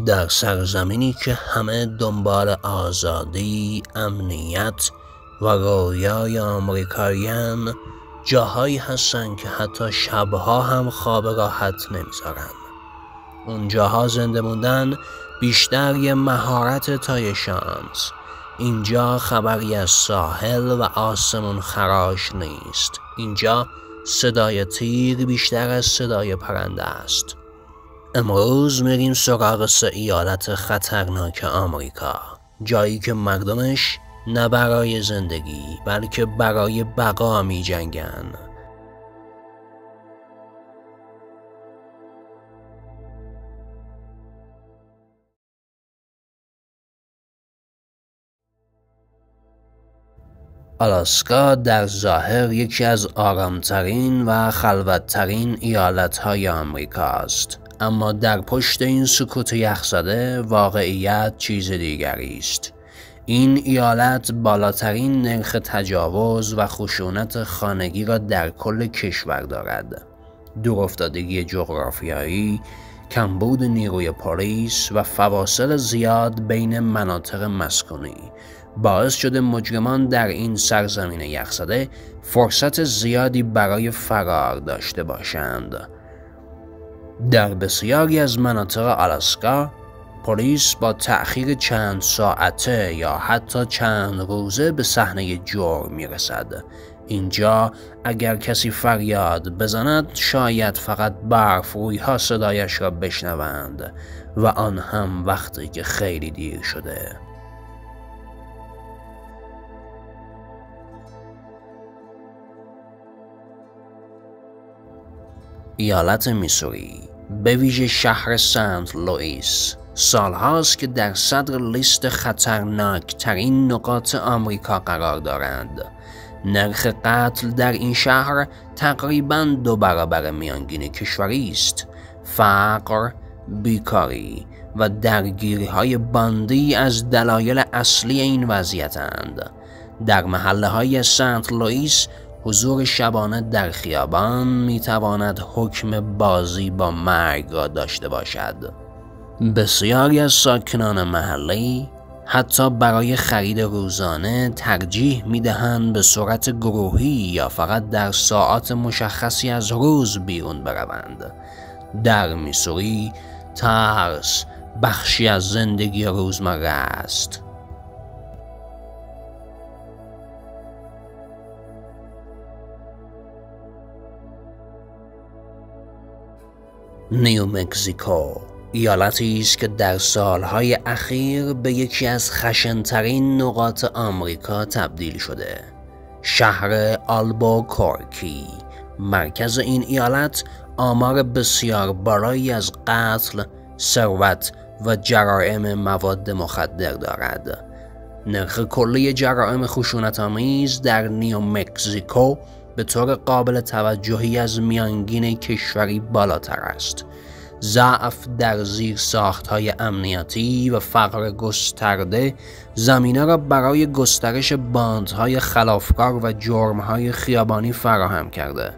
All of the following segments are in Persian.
در سرزمینی که همه دنبال آزادی، امنیت و رویای آمریکایی‌اند، جاهایی هستن که حتی شبها هم خواب راحت نمیذارن. اون جاها زنده موندن بیشتر یه مهارت تا یه شانس. اینجا خبری از ساحل و آسمون خراش نیست. اینجا صدای تیر بیشتر از صدای پرنده است. امروز میریم سراغ 3 ایالت خطرناک آمریکا، جایی که مردمش نه برای زندگی بلکه برای بقا می جنگن. آلاسکا در ظاهر یکی از آرامترین و خلوتترین ایالت‌های آمریکا است، اما در پشت این سکوت یخزده واقعیت چیز دیگری است. این ایالت بالاترین نرخ تجاوز و خشونت خانگی را در کل کشور دارد. دورافتادگی جغرافیایی، کمبود نیروی پلیس و فواصل زیاد بین مناطق مسکونی باعث شده مجرمان در این سرزمین یخزده فرصت زیادی برای فرار داشته باشند. در بسیاری از مناطق آلاسکا، پلیس با تأخیر چند ساعته یا حتی چند روزه به صحنه جرم میرسد. اینجا اگر کسی فریاد بزند شاید فقط برف‌روی‌ها صدایش را بشنوند و آن هم وقتی که خیلی دیر شده. ایالت میسوری، به ویژه شهر سنت لوئیس، سالهاست که در صدر لیست خطرناک ترین نقاط آمریکا قرار دارند. نرخ قتل در این شهر تقریباً 2 برابر میانگین کشوری است. فقر، بیکاری و درگیری‌های باندی از دلایل اصلی این وضعیتند. در محله‌های سنت لوئیس حضور شبانه در خیابان میتواند حکم بازی با مرگ را داشته باشد. بسیاری از ساکنان محلی حتی برای خرید روزانه ترجیح میدهند به صورت گروهی یا فقط در ساعات مشخصی از روز بیرون بروند. در میسوری ترس بخشی از زندگی روزمره است. نیومکزیکو، ایالتی است که در سالهای اخیر به یکی از خشن‌ترین نقاط آمریکا تبدیل شده. شهر آلبوکورکی، مرکز این ایالت، آمار بسیار بالایی از قتل، ثروت و جرائم مواد مخدر دارد. نرخ کلی جرائم خشونت‌آمیز در نیومکزیکو به طور قابل توجهی از میانگین کشوری بالاتر است. ضعف در زیرساخت‌های امنیتی و فقر گسترده زمینه را برای گسترش باندهای خلافکار و جرم‌های خیابانی فراهم کرده.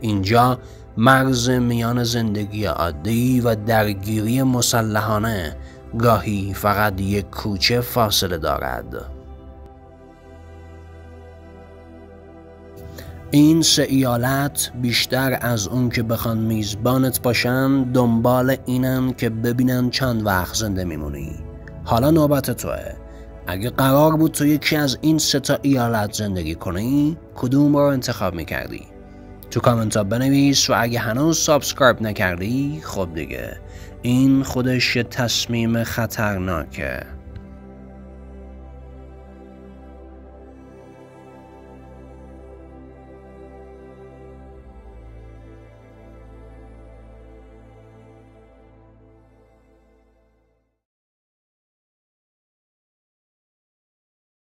اینجا مرز میان زندگی عادی و درگیری مسلحانه گاهی فقط یک کوچه فاصله دارد. این 3 ایالت بیشتر از اون که بخوان میزبانت باشن دنبال اینن که ببینن چند وقت زنده میمونی. حالا نوبت توه. اگه قرار بود تو یکی از این 3 تا ایالت زندگی کنی، کدوم رو انتخاب میکردی؟ تو کامنت ها بنویس و اگه هنوز سابسکرایب نکردی، خب دیگه این خودش یه تصمیم خطرناکه.